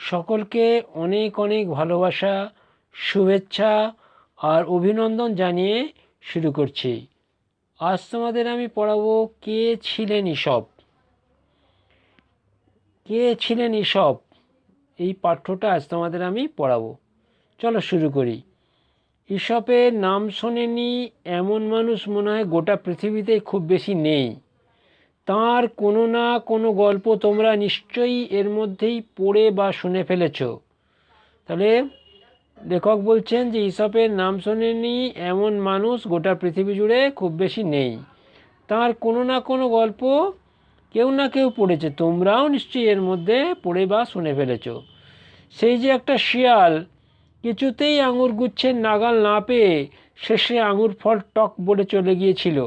সকলকে অনেক অনেক ভালোবাসা, শুভেচ্ছা আর অভিনন্দন জানিয়ে শুরু করছি। আজ তোমাদের আমি পড়াবো কে ছিলেন ঈশপ। কে ছিলেন ঈশপ, এই পাঠ্যটা আজ তোমাদের আমি পড়াবো। চলো শুরু করি। ঈশপের নাম শোনেনি এমন মানুষ মনে হয় গোটা পৃথিবীতে খুব বেশি নেই। তাঁর কোনো না কোনো গল্প তোমরা নিশ্চয়ই এর মধ্যেই পড়ে বা শুনে ফেলেছ। তাহলে লেখক বলছেন যে ঈশপের নাম শোনেনি এমন মানুষ গোটা পৃথিবী জুড়ে খুব বেশি নেই। তার কোনো না কোনো গল্প কেউ না কেউ পড়েছে, তোমরাও নিশ্চয়ই এর মধ্যে পড়ে বা শুনে ফেলেছ। সেই যে একটা শিয়াল কিছুতেই আঙুর গুচ্ছের নাগাল না পেয়ে শেষে আঙুর ফল টক বলে চলে গিয়েছিল।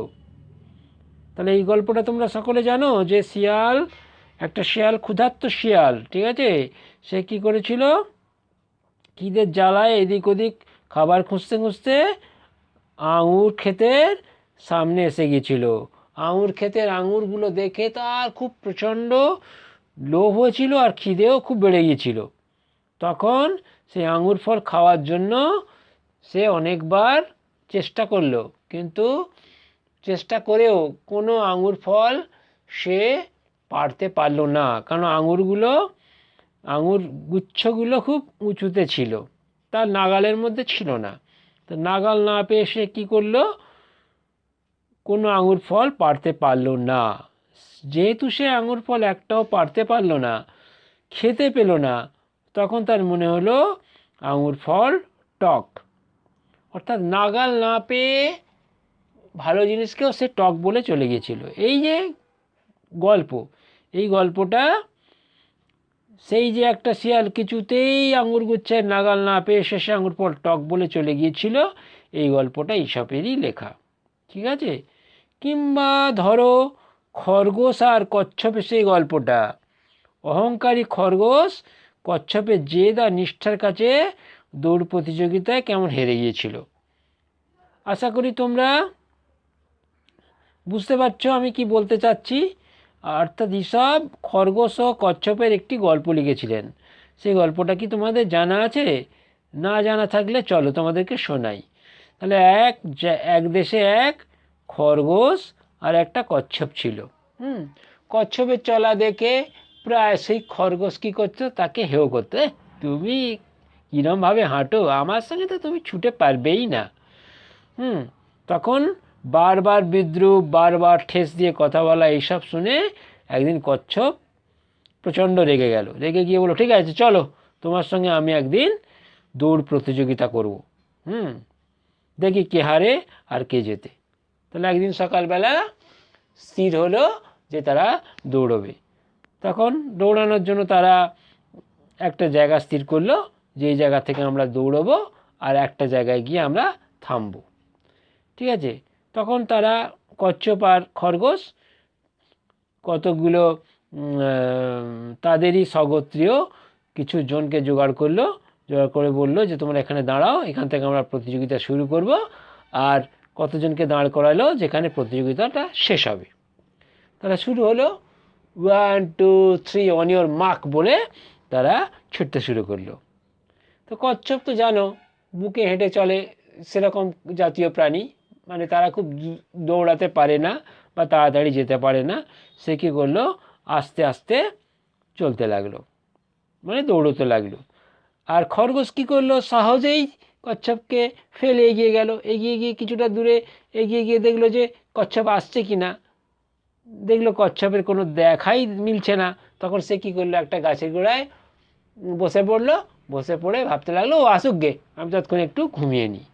তাহলে এই গল্পটা তোমরা সকলে জানো যে একটা শিয়াল, ক্ষুধার্ত শিয়াল, ঠিক আছে, সে কি করেছিল, খিদের জ্বালায় এদিক ওদিক খাবার খুঁজতে খুঁজতে আঙুর ক্ষেতের সামনে এসে গিয়েছিল। আঙুর ক্ষেতের আঙুরগুলো দেখে তার খুব প্রচণ্ড লোভ হয়েছিল আর খিদেও খুব বেড়ে গিয়েছিল। তখন সেই আঙুর ফল খাওয়ার জন্য সে অনেকবার চেষ্টা করলো, কিন্তু চেষ্টা করেও কোনো আঙুর ফল সে পারতে পারলো না, কারণ আঙুর গুচ্ছগুলো খুব উঁচুতে ছিল, তার নাগালের মধ্যে ছিল না। তো নাগাল না পেয়ে সে কী করলো, কোনো আঙুর ফল পারতে পারলো না। যেহেতু সে আঙুর ফল একটাও পারতে পারলো না, খেতে পেল না, তখন তার মনে হলো আঙুর ফল টক। অর্থাৎ নাগাল না পেয়ে ভালো জিনিসকেও সে টক বলে চলে গিয়েছিল। এই যে গল্প, এই গল্পটা সেই যে একটা শিয়াল কিছুতেই আঙুর গুচ্ছের নাগাল না পেয়ে শেষে আঙুর ফল টক বলে চলে গিয়েছিল, এই গল্পটা ঈশপেরই লেখা, ঠিক আছে। কিংবা ধরো খরগোশ আর কচ্ছপের সেই গল্পটা। অহংকারী খরগোশ কচ্ছপের জেদ আর নিষ্ঠার কাছে দৌড় প্রতিযোগিতায় কেমন হেরে গিয়েছিল। আশা করি তোমরা বুঝতে পারছো আমি কি বলতে চাচ্ছি। অর্থাৎ ঈশপ খরগোশ ও কচ্ছপের একটি গল্প লিখেছিলেন। সেই গল্পটা কি তোমাদের জানা আছে? না জানা থাকলে চলো তোমাদেরকে শোনাই। তাহলে এক দেশে এক খরগোশ আর একটা কচ্ছপ ছিল। কচ্ছপের চলা দেখে প্রায় সেই খরগোশ কী করতো, তাকে হেয় করতো, তুমি কীরমভাবে হাঁটো, আমার সঙ্গে তো তুমি ছুটে পারবেই না। তখন বারবার বিদ্রূপ, বারবার ঠেস দিয়ে কথা বলা, এইসব শুনে একদিন কচ্ছপ প্রচণ্ড রেগে গেল। রেগে গিয়ে বলল, ঠিক আছে চলো, তোমার সঙ্গে আমি একদিন দৌড় প্রতিযোগিতা করব, দেখি কে হারে আর কে জেতে। তাহলে একদিন সকালবেলা স্থির হলো যে তারা দৌড়বে। তখন দৌড়ানোর জন্য তারা একটা জায়গা স্থির করলো, যে এই জায়গা থেকে আমরা দৌড়বো আর একটা জায়গায় গিয়ে আমরা থামবো, ঠিক আছে। তখন তারা কচ্ছপ আর খরগোশ কতগুলো তাদেরই স্বগোত্রীয় কিছু জনকে জোগাড় করে বললো যে তোমরা এখানে দাঁড়াও, এখান থেকে আমরা প্রতিযোগিতা শুরু করব। আর কতজনকে দাঁড় করালো যেখানে প্রতিযোগিতাটা শেষ হবে। তারা শুরু হলো, 1 2 3 অন ইওর মার্ক বলে তারা ছুটতে শুরু করলো। তো কচ্ছপ তো জানো বুকে হেঁটে চলে সেরকম জাতীয় প্রাণী, মানে তারা খুব দৌড়াতে পারে না বা তাড়াতাড়ি যেতে পারে না। সে কী করলো, আস্তে আস্তে চলতে লাগলো, মানে দৌড়তে লাগলো। আর খরগোশ কী করলো, সহজেই কচ্ছপকে ফেলে এগিয়ে গেল। এগিয়ে গিয়ে কিছুটা দূরে এগিয়ে গিয়ে দেখলো যে কচ্ছপ আসছে কি না, দেখলো কচ্ছপের কোনো দেখাই মিলছে না। তখন সে কী করলো, একটা গাছের গোড়ায় বসে পড়লো। বসে পড়ে ভাবতে লাগলো, ও আসুক গে, আমি ততক্ষণ একটু ঘুমিয়ে নিই।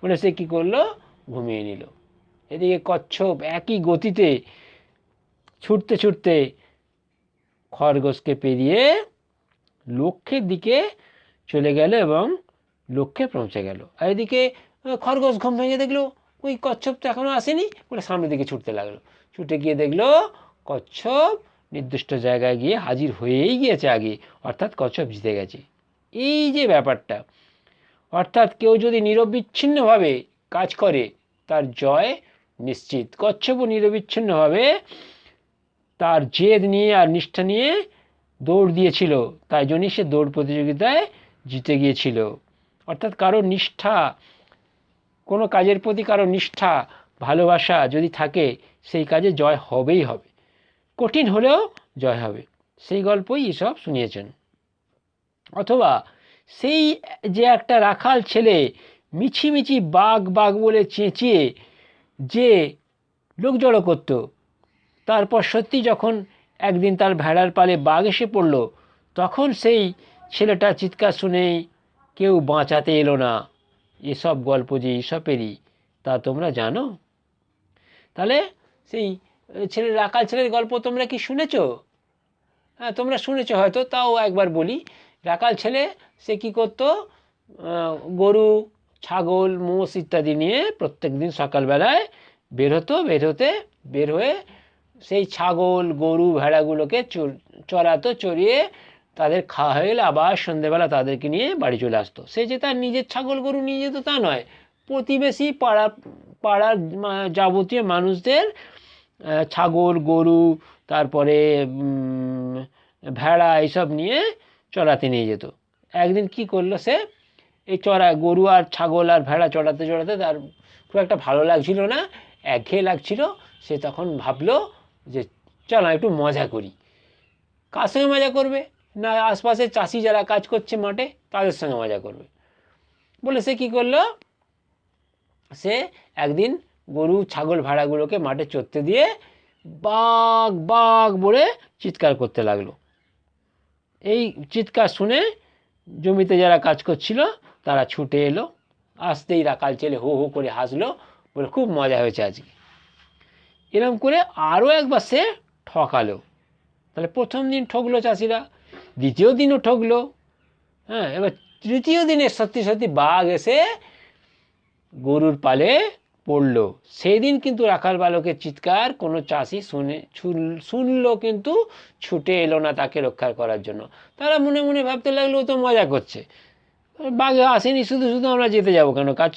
মানে সে কী করলো, ঘুমিয়ে নিল। এদিকে কচ্ছপ একই গতিতে ছুটতে ছুটতে খরগোশকে পেরিয়ে লক্ষ্যের দিকে চলে গেল এবং লক্ষ্যে পৌঁছে গেল। আর এদিকে খরগোশ ঘুম ভেঙে দেখলো ওই কচ্ছপ তো এখনও আসেনি, বলে সামনের দিকে ছুটতে লাগলো। ছুটে গিয়ে দেখলো কচ্ছপ নির্দিষ্ট জায়গায় গিয়ে হাজির হয়েই গিয়েছে আগে, অর্থাৎ কচ্ছপ জিতে গেছে। এই যে ব্যাপারটা, অর্থাৎ কেউ যদি নিরবিচ্ছিন্নভাবে কাজ করে তার জয় নিশ্চিত। কচ্ছপও নিরবিচ্ছিন্নভাবে তার জেদ নিয়ে আর নিষ্ঠা নিয়ে দৌড় দিয়েছিল, তাই জন্যই সে দৌড় প্রতিযোগিতায় জিতে গিয়েছিল। অর্থাৎ কারো নিষ্ঠা, কোনো কাজের প্রতি কারো নিষ্ঠা ভালোবাসা যদি থাকে, সেই কাজে জয় হবেই হবে, কঠিন হলেও জয় হবে। সেই গল্পই ঈশপ শুনিয়েছেন। অথবা সেই যে একটা রাখাল ছেলে মিছিমিছি বাঘ বাঘ বলে চেঁচিয়ে যে লোক জড়ো করত, তারপর সত্যি যখন একদিন তার ভেড়ার পালে বাঘ এসে পড়ল, তখন সেই ছেলেটা চিৎকার শুনেই কেউ বাঁচাতে এলো না। এসব গল্প যে ঈশপেরই, তা তোমরা জানো? তাহলে সেই রাখাল ছেলের গল্প তোমরা কি শুনেছো? হ্যাঁ, তোমরা শুনেছো হয়তো, তাও একবার বলি। রাখাল ছেলে সে কী করতো, গরু ছাগল মোষ ইত্যাদি নিয়ে প্রত্যেক দিন সকালবেলায় বের হয়ে সেই ছাগল গরু ভেড়াগুলোকে চড়াতো, চড়িয়ে তাদের খাওয়া হয়ে গেলে আবার সন্ধেবেলা তাদেরকে নিয়ে বাড়ি চলে আসতো। সে যে তার নিজের ছাগল গরু নিয়ে যেত তা নয়, প্রতিবেশী পাড়ার যাবতীয় মানুষদের ছাগল গরু তারপরে ভেড়া এইসব নিয়ে চড়াতে নিয়ে যেত। একদিন কি করলো, সে এই গরু আর ছাগল আর ভেড়া চড়াতে চড়াতে তার খুব একটা ভালো লাগছিল না, একঘেয়ে লাগছিল। সে তখন ভাবলো যে চলো একটু মজা করি। কার সঙ্গে মজা করবে? না, আশপাশে চাষি যারা কাজ করছে মাঠে তাদের সঙ্গে মজা করবে বলে সে কী করলো, সে একদিন গরু ছাগল ভেড়াগুলোকে মাঠে চড়তে দিয়ে বাঘ বাঘ বলে চিৎকার করতে লাগলো। এই চিৎকার শুনে জমিতে যারা কাজ করছিল তারা ছুটে এলো। আসতেই রাখাল ছেলে হো হো করে হাসলো, বলে খুব মজা হয়েছে আজকে। এরকম করে আরও একবার সে ঠকালো। তাহলে প্রথম দিন ঠকলো চাষিরা, দ্বিতীয় দিনও ঠকলো, হ্যাঁ, এবার তৃতীয় দিনে সত্যি সত্যি বাঘ এসে গরুর পালে পড়লো। সেদিন কিন্তু রাখাল বালকের চিৎকার কোনো চাষি শুনলো কিন্তু ছুটে এলো না তাকে রক্ষা করার জন্য। তারা মনে মনে ভাবতে লাগলো ও তো মজা করছে, বাঘ আসেনি, শুধু শুধু আমরা যেতে যাবো কেন কাজ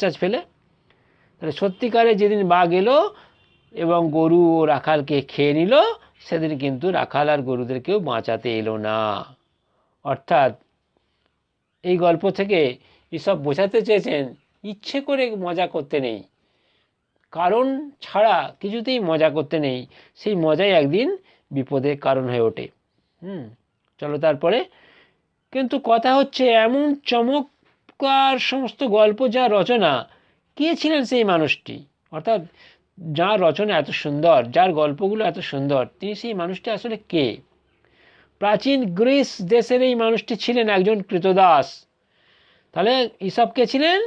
টাজ ফেলে। তাহলে সত্যিকারে যেদিন বাঘ এলো এবং গরু ও রাখালকে খেয়ে নিল, সেদিন কিন্তু রাখাল আর গরুদেরকেও বাঁচাতে এলো না। অর্থাৎ এই গল্প থেকে এসব বোঝাতে চেয়েছেন ইচ্ছে করে মজা করতে নেই, কারণ ছাড়া কিছুতেই মজা করতে নেই, সেই মজাই একদিন বিপদের কারণ হয়ে ওঠে। চলো তারপরে। কিন্তু কথা হচ্ছে এমন চমৎকার সমস্ত গল্প যা রচনা, কে ছিলেন সেই মানুষটি? অর্থাৎ যার রচনা এত সুন্দর, যার গল্পগুলো এত সুন্দর, তিনি সেই মানুষটি আসলে কে? প্রাচীন গ্রিস দেশের এই মানুষটি ছিলেন একজন কৃতদাস। তাহলে ঈশপ কে ছিলেন?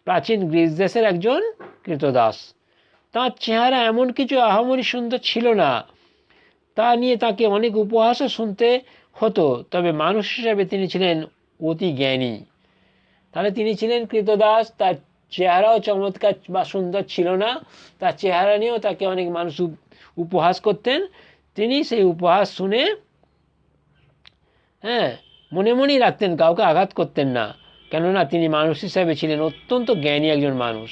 প্রাচীন গ্রিস দেশের একজন কৃতদাস। তাঁর চেহারা এমন কিছু আহামরি সুন্দর ছিল না, তা নিয়ে তাকে অনেক উপহাসও শুনতে হতো, তবে মানুষ হিসাবে তিনি ছিলেন অতি জ্ঞানী। তাহলে তিনি ছিলেন কৃতদাস, তার চেহারাও চমৎকার বা সুন্দর ছিল না, তার চেহারা নিয়েও তাকে অনেক মানুষ উপহাস করতেন। তিনি সেই উপহাস শুনে মনে মনেই রাখতেন, কাউকে আঘাত করতেন না, কেননা তিনি মানুষ হিসাবে ছিলেন অত্যন্ত জ্ঞানী একজন মানুষ।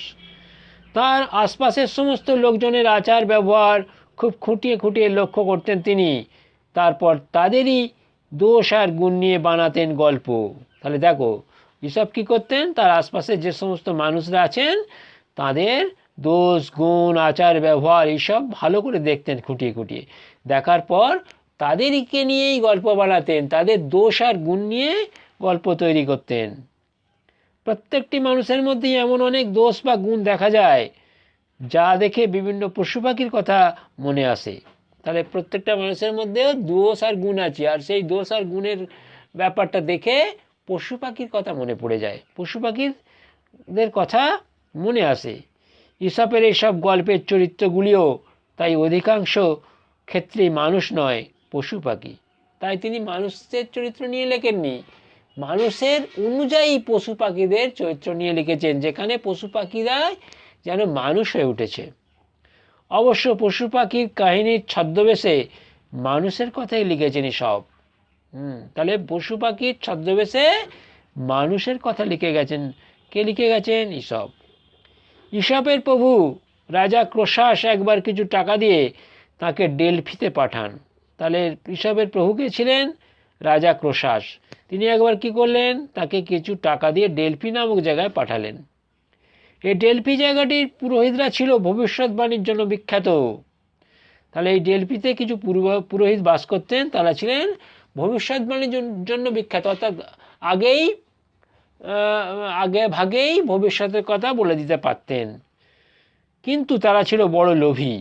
তার আশপাশের সমস্ত লোকজনের আচার ব্যবহার খুব খুঁটিয়ে খুঁটিয়ে লক্ষ্য করতেন তিনি, তারপর তাদেরই দোষ আর গুণ নিয়ে বানাতেন গল্প। তাহলে দেখো এসব কী করতেন, তার আশপাশে যে সমস্ত মানুষরা আছেন তাদের দোষ গুণ আচার ব্যবহার এইসব ভালো করে দেখতেন, খুঁটিয়ে খুঁটিয়ে দেখার পর তাদেরকে নিয়েই গল্প বানাতেন, তাদের দোষ আর গুণ নিয়ে গল্প তৈরি করতেন। প্রত্যেকটি মানুষের মধ্যেই এমন অনেক দোষ বা গুণ দেখা যায় যা দেখে বিভিন্ন পশু পাখির কথা মনে আসে। তাহলে প্রত্যেকটা মানুষের মধ্যেও দোষ আর গুণ আছে, আর সেই দোষ আর গুণের ব্যাপারটা দেখে পশু পাখির কথা মনে পড়ে যায়, পশু পাখিদের কথা মনে আসে। ঈশপের এইসব গল্পের চরিত্রগুলিও তাই অধিকাংশ ক্ষেত্রেই মানুষ নয়, পশু পাখি। তাই তিনি মানুষের চরিত্র নিয়ে লেখেননি, মানুষের অনুযায়ী পশু পাখিদের চরিত্র নিয়ে লিখেছেন, যেখানে পশু পাখিরা যেন মানুষ হয়ে উঠেছে। অবশ্য পশু পাখির কাহিনীর ছদ্মবেশে মানুষের কথাই লিখেছেন সব। তাহলে পশু পাখির ছদ্মবেশে মানুষের কথা লিখে গেছেন। কে লিখে গেছেন? ঈশপ। ঈশপের প্রভু রাজা ক্রোশাস একবার কিছু টাকা দিয়ে তাকে ডেলফিতে পাঠান। তাহলে ঈশপের প্রভু কে ছিলেন? রাজা ক্রোশাস। তিনি একবার কি করলেন, তাকে কিছু টাকা দিয়ে ডেলফি নামক জায়গায় পাঠালেন। এই ডেলফি জায়গাটির পুরোহিতরা ছিল ভবিষ্যৎবাণীর জন্য বিখ্যাত। তাহলে এই ডেলফিতে কিছু পুরোহিত বাস করতেন, তারা ছিলেন ভবিষ্যৎবাণীর জন্য বিখ্যাত, অর্থাৎ আগে ভাগেই ভবিষ্যতের কথা বলে দিতে পারতেন। কিন্তু তারা ছিল বড় লোভী।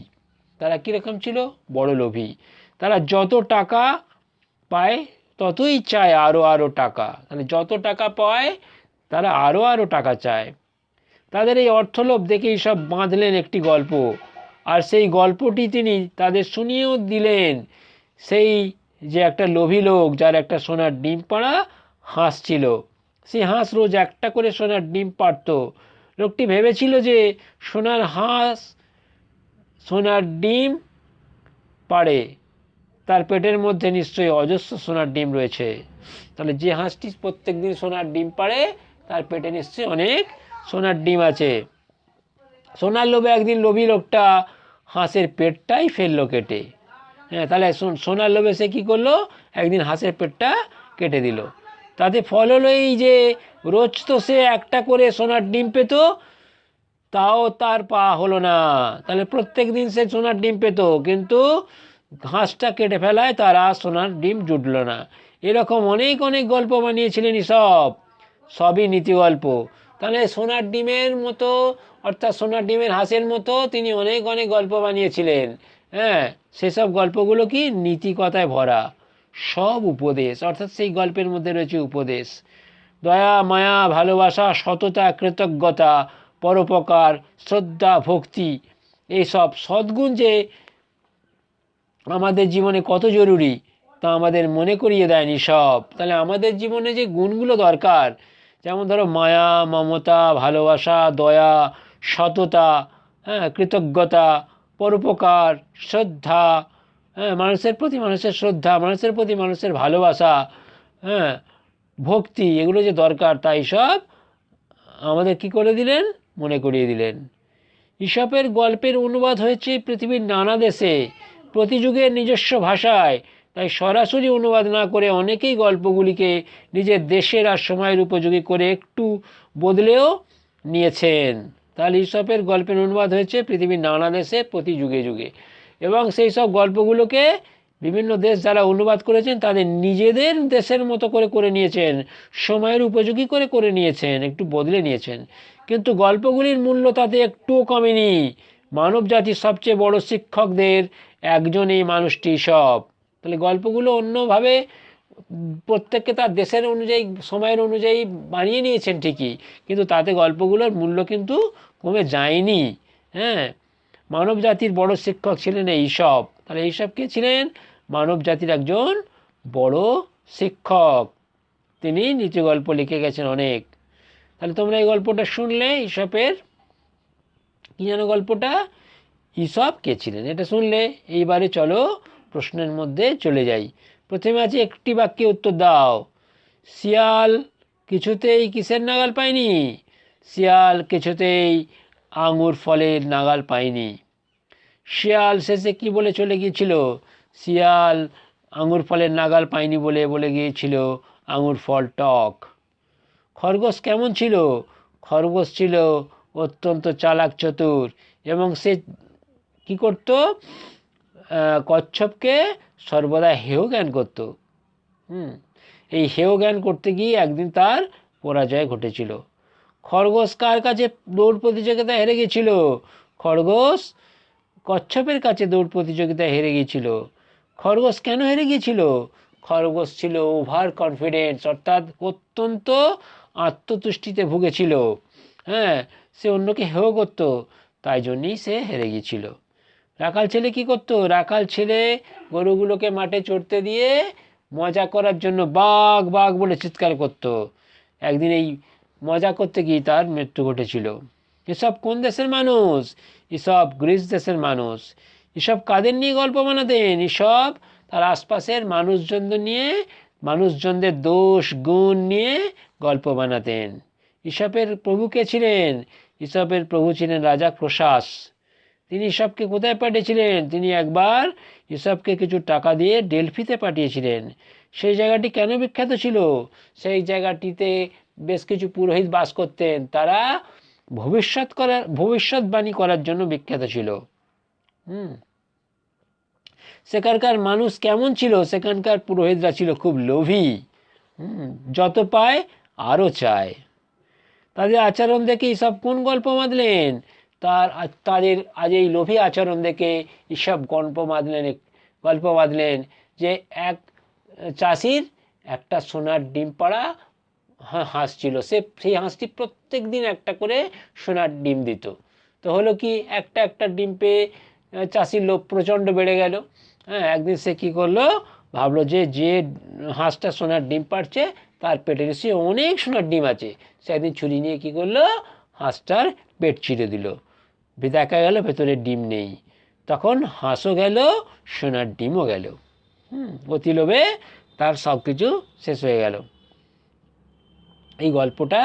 তারা কীরকম ছিল? বড় লোভী। তারা যত টাকা পায় ততই চায় আরও আরও টাকা। তাহলে যত টাকা পায় তারা আরও আরও টাকা চায়। তাদের এই অর্থলোভ দেখেই সব বাঁধলেন একটি গল্প, আর সেই গল্পটি তিনি তাদের শুনিয়েও দিলেন। সেই যে একটা লোভী লোক, যার একটা সোনার ডিম পাড়া হাঁস ছিল, সেই হাঁস রোজ একটা করে সোনার ডিম পাড়ত। লোকটি ভেবেছিল যে সোনার হাঁস সোনার ডিম পাড়ে, তার পেটের মধ্যে নিশ্চয়ই অজস্র সোনার ডিম রয়েছে। তাহলে যে হাঁসটি প্রত্যেক দিন সোনার ডিম পাড়ে, তার পেটে নিশ্চয়ই অনেক সোনার ডিম আছে। সোনার লোভে একদিন লোভী লোকটা হাঁসের পেটটাই ফেললো কেটে। হ্যাঁ, তাহলে সোনার লোভে সে কী করলো? একদিন হাঁসের পেটটা কেটে দিল। তাতে ফল হলো এই যে রোজ তো সে একটা করে সোনার ডিম পেত, তাও তার পাওয়া হলো না। তাহলে প্রত্যেক দিন সে সোনার ডিম পেত, কিন্তু হাঁসটা কেটে ফেলায় তার আর সোনার ডিম জুটল না। এরকম অনেক অনেক গল্প বানিয়েছিলেন ঈশপ, সবই নীতি গল্প। তাহলে সোনার ডিমের মতো, অর্থাৎ সোনার ডিমের হাঁসের মতো তিনি অনেক অনেক গল্প বানিয়েছিলেন। হ্যাঁ, সেসব গল্পগুলো কি নীতি কথায় ভরা, সব উপদেশ, অর্থাৎ সেই গল্পের মধ্যে রয়েছে উপদেশ। দয়া, মায়া, ভালোবাসা, সততা, কৃতজ্ঞতা, পরোপকার, শ্রদ্ধা, ভক্তি, এইসব সদ্গুণ যে আমাদের জীবনে কত জরুরি তা আমাদের মনে করিয়ে দেন ঈশপ। তাহলে আমাদের জীবনে যে গুণগুলো দরকার, যেমন ধরো মায়া, মমতা, ভালোবাসা, দয়া, সততা, হ্যাঁ, কৃতজ্ঞতা, পরোপকার, শ্রদ্ধা, হ্যাঁ, মানুষের প্রতি মানুষের শ্রদ্ধা, মানুষের প্রতি মানুষের ভালোবাসা, হ্যাঁ, ভক্তি, এগুলো যে দরকার, তাই সব আমাদের কি করে দিলেন? মনে করিয়ে দিলেন। ঈশপের গল্পের অনুবাদ হয়েছে পৃথিবীর নানা দেশে, প্রতি যুগের নিজস্ব ভাষায়। তাই সরাসরি অনুবাদ না করে অনেকেই গল্পগুলিকে নিজের দেশের আর সময়ের উপযোগী করে একটু বদলেও নিয়েছেন। তাহলে ঈশপের গল্পের অনুবাদ হয়েছে পৃথিবীর নানা দেশে, প্রতি যুগে যুগে, এবং সেই সব গল্পগুলোকে বিভিন্ন দেশ যারা অনুবাদ করেছেন তাদের নিজেদের দেশের মতো করে করে নিয়েছেন, সময়ের উপযোগী করে করে নিয়েছেন, একটু বদলে নিয়েছেন। কিন্তু গল্পগুলির মূল্য তাতে একটুও কমেনি। মানব জাতির সবচেয়ে বড় শিক্ষকদের একজন এই মানুষটি ঈশপ। তাহলে গল্পগুলো অন্যভাবে প্রত্যেককে তার দেশের অনুযায়ী, সময়ের অনুযায়ী বানিয়ে নিয়েছেন ঠিকই, কিন্তু তাতে গল্পগুলোর মূল্য কিন্তু কমে যায়নি। হ্যাঁ, মানব জাতির বড় শিক্ষক ছিলেন এই ঈশপ। তাহলে ঈশপ কে ছিলেন? মানব জাতির একজন বড় শিক্ষক। তিনি নীতি গল্প লিখে গেছেন অনেক। তাহলে তোমরা এই গল্পটা শুনলে, ঈশপের কি যেন গল্পটা, ঈশপ কে ছিলেন এটা শুনলে। এইবারে চলো প্রশ্নের মধ্যে চলে যাই। প্রথমে আছে একটি বাক্যে উত্তর দাও। শিয়াল কিছুতেই কিসের নাগাল পায়নি? শিয়াল কিছুতেই আঙুর ফলের নাগাল পায়নি। শিয়াল শেষে কি বলে চলে গিয়েছিল? শিয়াল আঙুর ফলের নাগাল পায়নি বলে বলে গিয়েছিল আঙুর ফল টক। খরগোশ কেমন ছিল? খরগোশ ছিল অত্যন্ত চালাক চতুর, এবং সে কি করত? কচ্ছপকে সর্বদা হেয় জ্ঞান করত। এই হেয় জ্ঞান করতে গিয়ে একদিন তার পরাজয় ঘটেছিল। খরগোশ কার কাছে দৌড় প্রতিযোগিতায় হেরে গিয়েছিল? খরগোশ কচ্ছপের কাছে দৌড় প্রতিযোগিতায় হেরে গিয়েছিল। খরগোশ কেন হেরে গিয়েছিল? খরগোশ ছিল ওভার কনফিডেন্স, অর্থাৎ অত্যন্ত আত্মতুষ্টিতে ভুগেছিল। হ্যাঁ, সে অন্যকে হেয় করত, তাই জন্যই সে হেরে গিয়েছিল। রাখাল ছেলে কি করত? রাখাল ছেলে গরুগুলোকে মাঠে চড়তে দিয়ে মজা করার জন্য বাঘ বাঘ বলে চিৎকার করত। একদিন এই মজা করতে গিয়ে তার মৃত্যু ঘটেছিল। এসব কোন দেশের মানুষ? এসব গ্রিস দেশের মানুষ। এসব কাদের নিয়ে গল্প বানাতেন? এসব তার আশপাশের মানুষজনদের নিয়ে, মানুষজনদের দোষ গুণ নিয়ে গল্প বানাতেন। ঈশপের প্রভু কে ছিলেন? ঈশপের প্রভু ছিলেন রাজা ক্রোশাস। তিনি ঈশপকে কোথায় পাঠিয়েছিলেন? তিনি একবার ঈশপকে কিছু টাকা দিয়ে ডেলফিতে পাঠিয়েছিলেন। সেই জায়গাটি কেন বিখ্যাত ছিল? সেই জায়গাটিতে বেশ কিছু পুরোহিত বাস করতেন, তারা ভবিষ্যৎবাণী করার জন্য বিখ্যাত ছিল। সেখানকার মানুষ কেমন ছিল? সেখানকার পুরোহিতরা ছিল খুব লোভী। যত পায় আরও চায়। তাদের আচরণ দেখে ঈশপ কোন গল্প বাঁধলেন? তাদের আজ এই লোভী আচরণ দেখে ঈশপ গল্প বাঁধলেন যে এক চাষির একটা সোনার ডিম পাড়া হাঁস ছিল। সেই হাঁসটি প্রত্যেক দিন একটা করে সোনার ডিম দিত। তো হলো কি, একটা ডিম পেয়ে চাষির লোভ প্রচণ্ড বেড়ে গেল। একদিন সে কী করলো, ভাবলো যে হাঁসটা সোনার ডিম পাড়ছে তার পেটে নিশ্চয়ই অনেক সোনার ডিম আছে। সে একদিন ছুরি নিয়ে কী করলো, হাঁসটার পেট চিরে দিল। দেখা গেল ভেতরে ডিম নেই। তখন হাঁসও গেল, সোনার ডিমও গেল। অতি লোভে তার সব কিছু শেষ হয়ে গেল। এই গল্পটা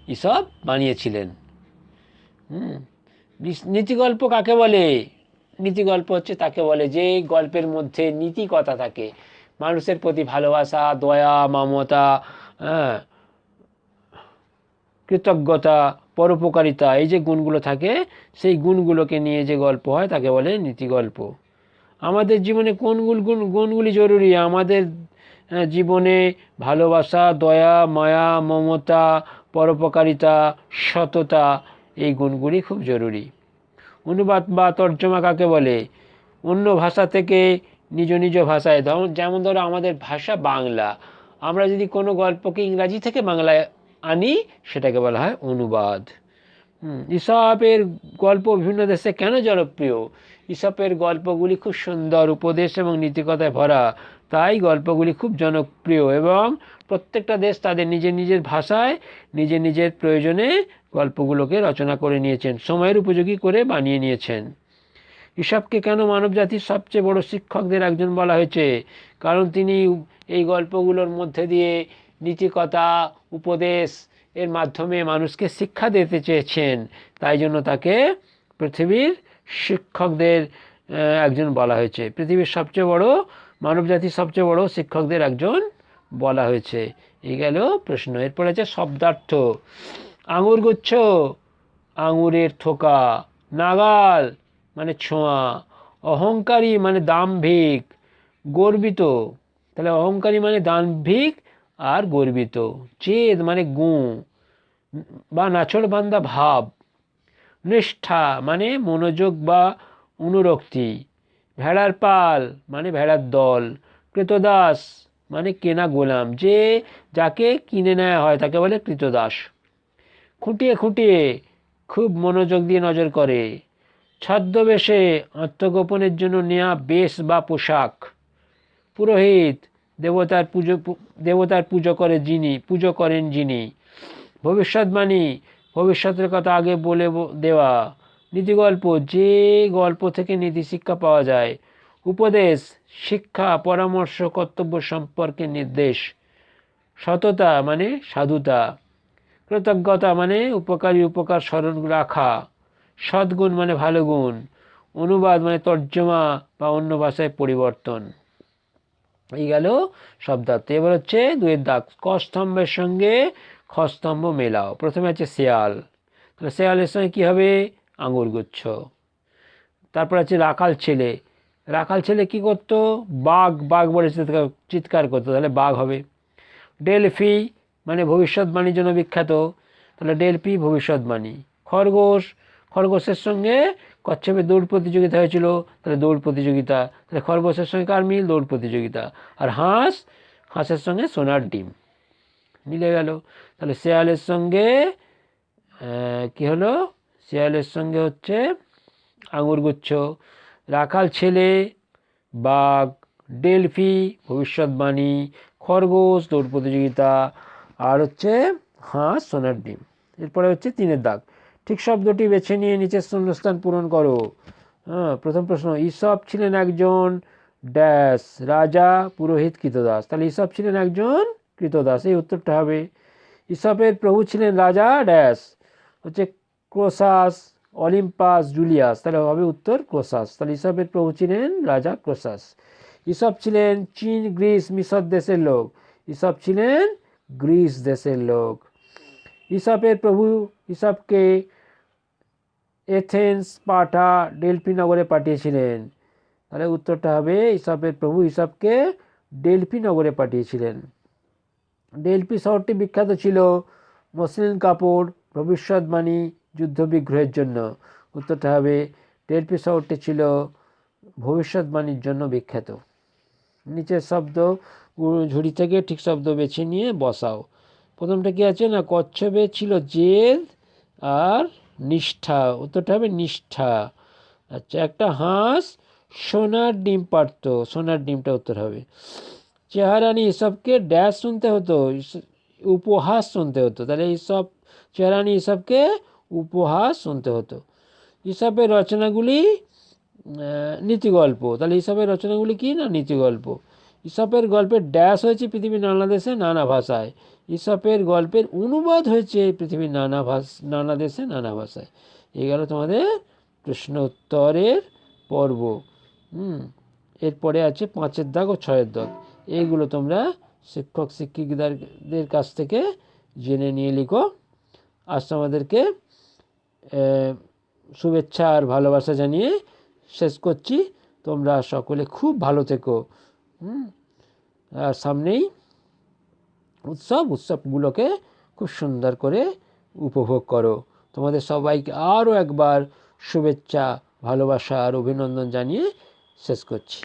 ঈশপ বানিয়েছিলেন। নীতিগল্প কাকে বলে? নীতিগল্প হচ্ছে তাকে বলে যে গল্পের মধ্যে নীতি কথা থাকে, মানুষের প্রতি ভালোবাসা, দয়া, মমতা, কৃতজ্ঞতা, পরোপকারিতা, এই যে গুণগুলো থাকে, সেই গুণগুলোকে নিয়ে যে গল্প হয় তাকে বলে নীতিগল্প। আমাদের জীবনে কোন গুণগুলি জরুরি? আমাদের জীবনে ভালোবাসা, দয়া, মায়া, মমতা, পরোপকারিতা, সততা, এই গুণগুলি খুব জরুরি। অনুবাদ বা তর্জমা কাকে বলে? অন্য ভাষা থেকে নিজ ভাষায়, যেমন ধরো আমাদের ভাষা বাংলা, আমরা যদি কোনো গল্পকে ইংরাজি থেকে বাংলায় আনি সেটাকে বলা হয় অনুবাদ। ঈশপের গল্প বিভিন্ন দেশে কেন জনপ্রিয়? ঈশপের গল্পগুলি খুব সুন্দর, উপদেশ এবং নীতিকথায় ভরা, তাই গল্পগুলি খুব জনপ্রিয় এবং প্রত্যেকটা দেশ তাদের নিজের ভাষায় নিজের প্রয়োজনে গল্পগুলোকে রচনা করে নিয়েছেন, সময়ের উপযোগী করে বানিয়ে নিয়েছেন। ঈশপকে কেন মানবজাতির সবচেয়ে বড় শিক্ষকদের একজন বলা হয়েছে? কারণ তিনি এই গল্পগুলোর মধ্যে দিয়ে নীতিকথা, উপদেশ এর মাধ্যমে মানুষকে শিক্ষা দিতে চেয়েছেন, তাই জন্য তাকে পৃথিবীর শিক্ষকদের একজন বলা হয়েছে। পৃথিবীর সবচেয়ে বড়, মানবজাতির সবচেয়ে বড় শিক্ষকদের একজন বলা হয়েছে। এই গেল প্রশ্ন। এরপর আছে শব্দার্থ। আঙুর গুচ্ছ, আঙুরের থোকা। নাগাল মানে ছোঁয়া। অহংকারী মানে দাম্ভিক। গর্বিত, তাহলে অহংকারী মানে দাম্ভিক আর গর্বিত। চেদ মানে গুণ বা নাছোড়বান্দা ভাব। নিষ্ঠা মানে মনোযোগ বা অনুরক্তি। ভেড়ার পাল মানে ভেড়ার দল। কৃতদাস মানে কেনা গোলাম, যাকে কিনে নেওয়া হয় তাকে বলে কৃতদাস। খুঁটিয়ে খুব মনোযোগ দিয়ে নজর করে। ছদ্মবেশে আত্মগোপনের জন্য নেওয়া বেশ বা পোশাক। পুরোহিত দেবতার পুজো করেন যিনি। ভবিষ্যৎবাণী ভবিষ্যতের কথা আগে বলে দেওয়া। নীতিগল্প যে গল্প থেকে নীতি শিক্ষা পাওয়া যায়। উপদেশ শিক্ষা, পরামর্শ, কর্তব্য সম্পর্কে নির্দেশ। সততা মানে সাধুতা। কৃতজ্ঞতা মানে উপকার স্মরণ রাখা। সদ্গুণ মানে ভালো গুণ। অনুবাদ মানে তর্জমা বা অন্য ভাষায় পরিবর্তন। এই গেল শব্দার্থ। এবার হচ্ছে 2 দাগ। ক স্তম্ভের সঙ্গে খ স্তম্ভ মেলাও। প্রথমে আছে শেয়াল, তাহলে শেয়ালের সঙ্গে কী হবে? আঙুর গুচ্ছ। তারপর আছে রাখাল ছেলে। রাখাল ছেলে কি করতো? বাঘ বলে চিৎকার করতো, তাহলে বাঘ হবে। ডেলফি মানে ভবিষ্যৎবাণীর জন্য বিখ্যাত, তাহলে ডেলফি ভবিষ্যৎবাণী। খরগোশের সঙ্গে কচ্ছপের দৌড় প্রতিযোগিতা হয়েছিল, তাহলে দৌড় প্রতিযোগিতা। তাহলে খরগোশের সঙ্গে কার মিল? দৌড় প্রতিযোগিতা। আর হাঁসের সঙ্গে সোনার ডিম, মিলে গেল। তাহলে শেয়ালের সঙ্গে কি হলো? শেয়ালের সঙ্গে হচ্ছে আঙুর গুচ্ছ, রাখাল ছেলে বাঘ, ডেলফি ভবিষ্যৎবাণী, খরগোশ দৌড় প্রতিযোগিতা, আর হচ্ছে হাঁস সোনার ডিম। এরপরে হচ্ছে 3 দাগ। ঠিক শব্দটি বেছে নিয়ে নিচের শূন্যস্থান পূরণ করো। প্রথম প্রশ্ন, ঈশপ ছিলেন একজন ড্যাশ রাজা, পুরোহিত, কৃতদাস। তাহলে ঈশপ ছিলেন একজন কৃতদাস, এই উত্তরটা হবে। ঈশপের প্রভু ছিলেন রাজা ড্যাশ, হচ্ছে ক্রোসাস, অলিম্পাস, জুলিয়াস, তাহলে হবে উত্তর ক্রোসাস। তাহলে ইসপের প্রভু ছিলেন রাজা ক্রোসাস। ইসপ ছিলেন চীন, গ্রিস, মিশর দেশের লোক। ইসপ ছিলেন গ্রিস দেশের লোক। ইসপের প্রভু ইসপকে এথেন্স, স্পার্টা, ডেলফি নগরে পাঠিয়েছিলেন। তাহলে উত্তরটা হবে ইসপের প্রভু ইসপকে ডেলফি নগরে পাঠিয়েছিলেন। ডেলফি শহরটি বিখ্যাত ছিল মসলিন কাপড়, ভবিষ্যৎবাণী, যুদ্ধবিগ্রহের জন্য। উত্তরটা হবে ডেলফি শহরটি ছিল ভবিষ্যৎবাণীর জন্য বিখ্যাত। নিচের শব্দ ঝুড়ি থেকে ঠিক শব্দ বেছে নিয়ে বসাও। প্রথমটা কি আছে না, কচ্ছপে ছিল জেদ আর নিষ্ঠা। উত্তরটা হবে নিষ্ঠা। আচ্ছা, একটা হাঁস সোনার ডিম পারত, সোনার ডিমটা উত্তর হবে। চেহারা নিয়ে ইসবকে ড্যাশ শুনতে হতো, উপহাস শুনতে হতো। তাহলে ইসব চেহারা নিয়ে ইসবকে উপহাস শুনতে হতো। ইসবের রচনাগুলি নীতিগল্প। তাহলে ইসবের রচনাগুলি কি না, নীতিগল্প। ইসপের গল্পের ড্যাশ হয়েছে পৃথিবীর নানা দেশে নানা ভাষায়। ইসপের গল্পের অনুবাদ হয়েছে পৃথিবীর নানা দেশে নানা ভাষায়। এই গেল তোমাদের প্রশ্ন উত্তরের পর্ব। এরপরে আছে 5-এর দাগ ও 6-এর দাগ। এইগুলো তোমরা শিক্ষক শিক্ষিকাদের কাছ থেকে জেনে নিয়ে লিখো। আজ তোমাদেরকে শুভেচ্ছা আর ভালোবাসা জানিয়ে শেষ করছি। তোমরা সকলে খুব ভালো থেকো। আর সামনেই উৎসবগুলোকে খুব সুন্দর করে উপভোগ করো। তোমাদের সবাইকে আরও একবার শুভেচ্ছা, ভালোবাসা আর অভিনন্দন জানিয়ে শেষ করছি।